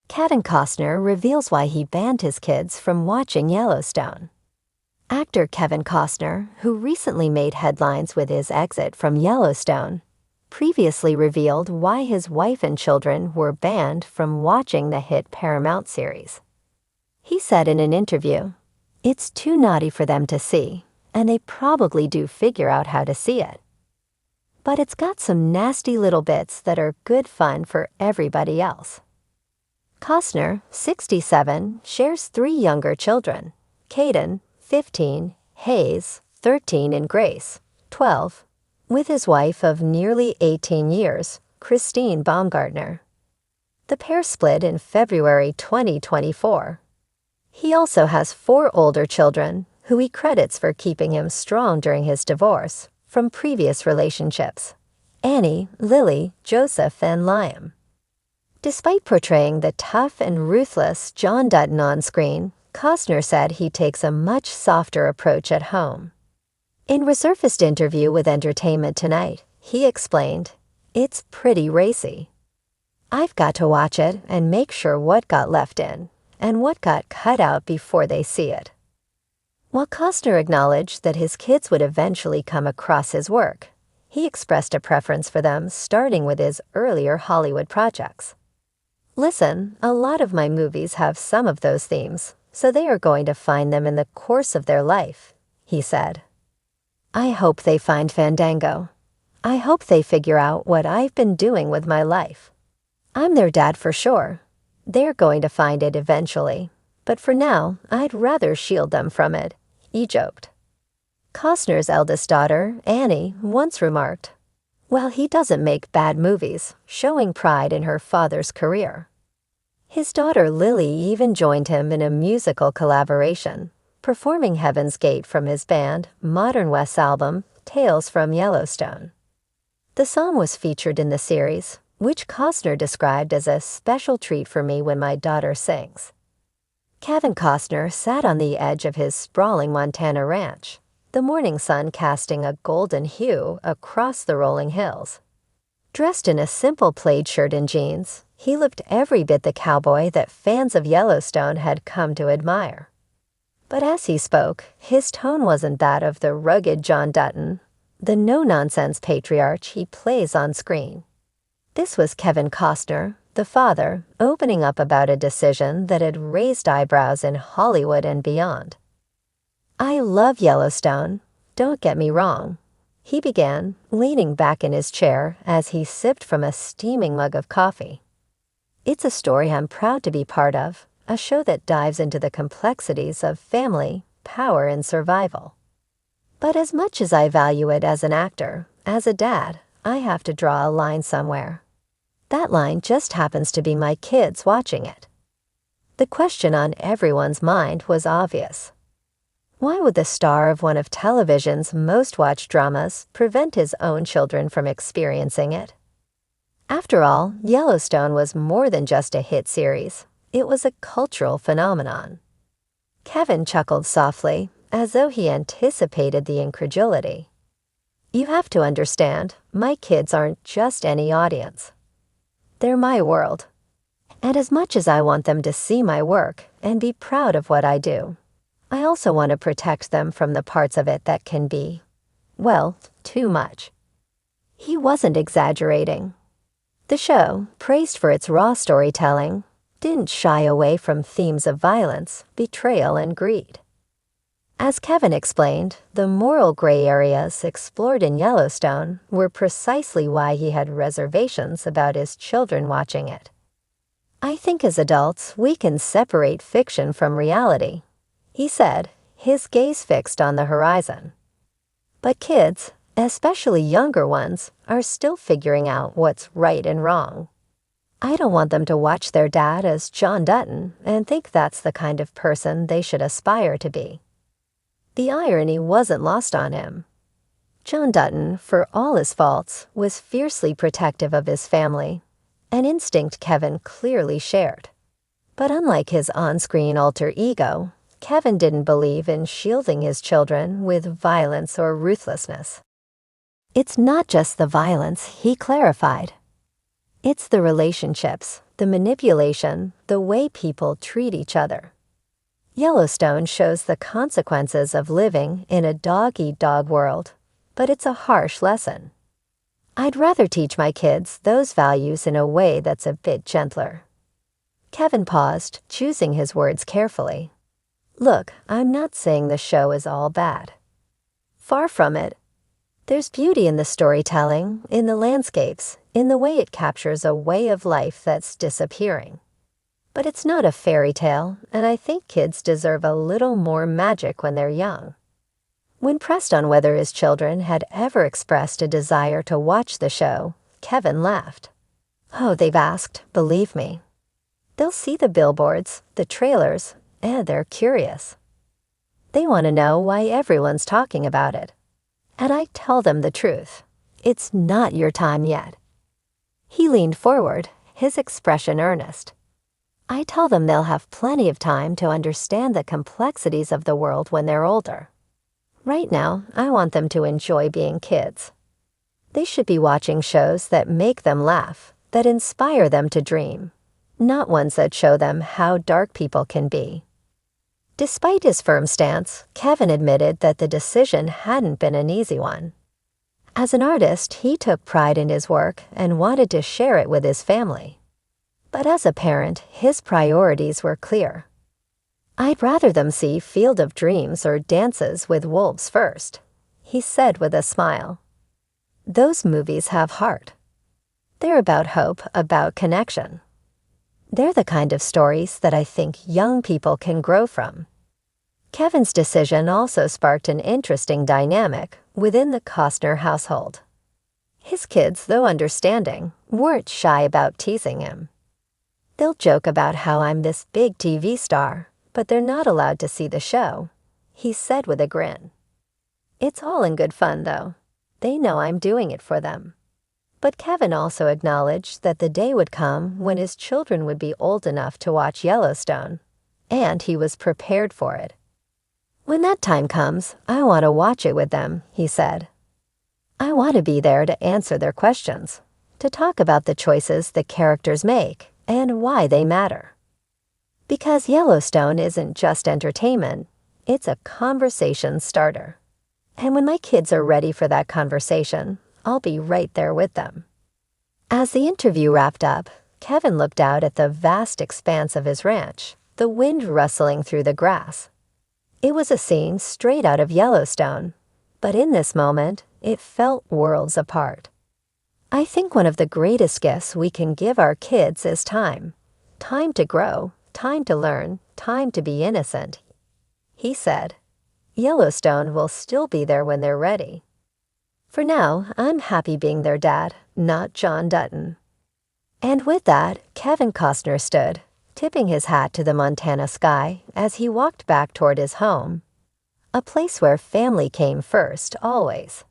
Kevin Costner reveals why he banned his kids from watching Yellowstone. Actor Kevin Costner, who recently made headlines with his exit from Yellowstone, previously revealed why his wife and children were banned from watching the hit Paramount series. He said in an interview, "It's too naughty for them to see, and they probably do figure out how to see it. But it's got some nasty little bits that are good fun for everybody else." Costner, 67, shares 3 younger children, Caden, 15, Hayes, 13, and Grace, 12, with his wife of nearly 18 years, Christine Baumgartner. The pair split in February 2024. He also has 4 older children, who he credits for keeping him strong during his divorce from previous relationships: Annie, Lily, Joseph, and Liam. Despite portraying the tough and ruthless John Dutton on screen, Costner said he takes a much softer approach at home. In a resurfaced interview with Entertainment Tonight, he explained, "It's pretty racy. I've got to watch it and make sure what got left in and what got cut out before they see it." While Costner acknowledged that his kids would eventually come across his work, he expressed a preference for them starting with his earlier Hollywood projects. "Listen, a lot of my movies have some of those themes, so they are going to find them in the course of their life," he said. "I hope they find Fandango. I hope they figure out what I've been doing with my life. I'm their dad for sure. They're going to find it eventually, but for now, I'd rather shield them from it," he joked. Costner's eldest daughter, Annie, once remarked, "Well, he doesn't make bad movies," showing pride in her father's career. His daughter Lily even joined him in a musical collaboration, performing Heaven's Gate from his band Modern West's album Tales from Yellowstone. The song was featured in the series, which Costner described as a special treat for me when my daughter sings. Kevin Costner sat on the edge of his sprawling Montana ranch, the morning sun casting a golden hue across the rolling hills. Dressed in a simple plaid shirt and jeans, he looked every bit the cowboy that fans of Yellowstone had come to admire. But as he spoke, his tone wasn't that of the rugged John Dutton, the no-nonsense patriarch he plays on screen. This was Kevin Costner, the father, opening up about a decision that had raised eyebrows in Hollywood and beyond. "I love Yellowstone, don't get me wrong," he began, leaning back in his chair as he sipped from a steaming mug of coffee. "It's a story I'm proud to be part of, a show that dives into the complexities of family, power, and survival. But as much as I value it as an actor, as a dad, I have to draw a line somewhere. That line just happens to be my kids watching it." The question on everyone's mind was obvious. Why would the star of one of television's most watched dramas prevent his own children from experiencing it? After all, Yellowstone was more than just a hit series. It was a cultural phenomenon. Kevin chuckled softly, as though he anticipated the incredulity. "You have to understand, my kids aren't just any audience. They're my world. And as much as I want them to see my work and be proud of what I do, I also want to protect them from the parts of it that can be, well, too much." He wasn't exaggerating. The show, praised for its raw storytelling, didn't shy away from themes of violence, betrayal, and greed. As Kevin explained, the moral gray areas explored in Yellowstone were precisely why he had reservations about his children watching it. "I think as adults, we can separate fiction from reality," he said, his gaze fixed on the horizon. "But kids, especially younger ones, are still figuring out what's right and wrong. I don't want them to watch their dad as John Dutton and think that's the kind of person they should aspire to be." The irony wasn't lost on him. John Dutton, for all his faults, was fiercely protective of his family, an instinct Kevin clearly shared. But unlike his on-screen alter ego, Kevin didn't believe in shielding his children with violence or ruthlessness. "It's not just the violence," he clarified. "It's the relationships, the manipulation, the way people treat each other. Yellowstone shows the consequences of living in a dog-eat-dog world, but it's a harsh lesson. I'd rather teach my kids those values in a way that's a bit gentler. Kevin paused, choosing his words carefully. Look, I'm not saying the show is all bad. Far from it. There's beauty in the storytelling, in the landscapes, in the way it captures a way of life that's disappearing. But it's not a fairy tale, and I think kids deserve a little more magic when they're young. When pressed on whether his children had ever expressed a desire to watch the show, Kevin laughed. Oh, they've asked, believe me. They'll see the billboards, the trailers, and they're curious. They want to know why everyone's talking about it. And I tell them the truth. It's not your time yet. He leaned forward, his expression earnest. I tell them they'll have plenty of time to understand the complexities of the world when they're older. Right now, I want them to enjoy being kids. They should be watching shows that make them laugh, that inspire them to dream, not ones that show them how dark people can be. Despite his firm stance, Kevin admitted that the decision hadn't been an easy one. As an artist, he took pride in his work and wanted to share it with his family. But as a parent, his priorities were clear. I'd rather them see Field of Dreams or Dances with Wolves first, he said with a smile. Those movies have heart. They're about hope, about connection. They're the kind of stories that I think young people can grow from. Kevin's decision also sparked an interesting dynamic within the Costner household. His kids, though understanding, weren't shy about teasing him. They'll joke about how I'm this big TV star, but they're not allowed to see the show, he said with a grin. It's all in good fun, though. They know I'm doing it for them. But Kevin also acknowledged that the day would come when his children would be old enough to watch Yellowstone, and he was prepared for it. When that time comes, I want to watch it with them, he said. I want to be there to answer their questions, to talk about the choices the characters make and why they matter. Because Yellowstone isn't just entertainment, it's a conversation starter. And when my kids are ready for that conversation, I'll be right there with them. As the interview wrapped up, Kevin looked out at the vast expanse of his ranch, the wind rustling through the grass. It was a scene straight out of Yellowstone, but in this moment, it felt worlds apart. I think one of the greatest gifts we can give our kids is time. Time to grow, time to learn, time to be innocent. He said, Yellowstone will still be there when they're ready. For now, I'm happy being their dad, not John Dutton. And with that, Kevin Costner stood, tipping his hat to the Montana sky as he walked back toward his home, a place where family came first, always.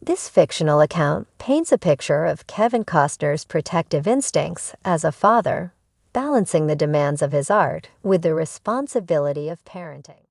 This fictional account paints a picture of Kevin Costner's protective instincts as a father, balancing the demands of his art with the responsibility of parenting.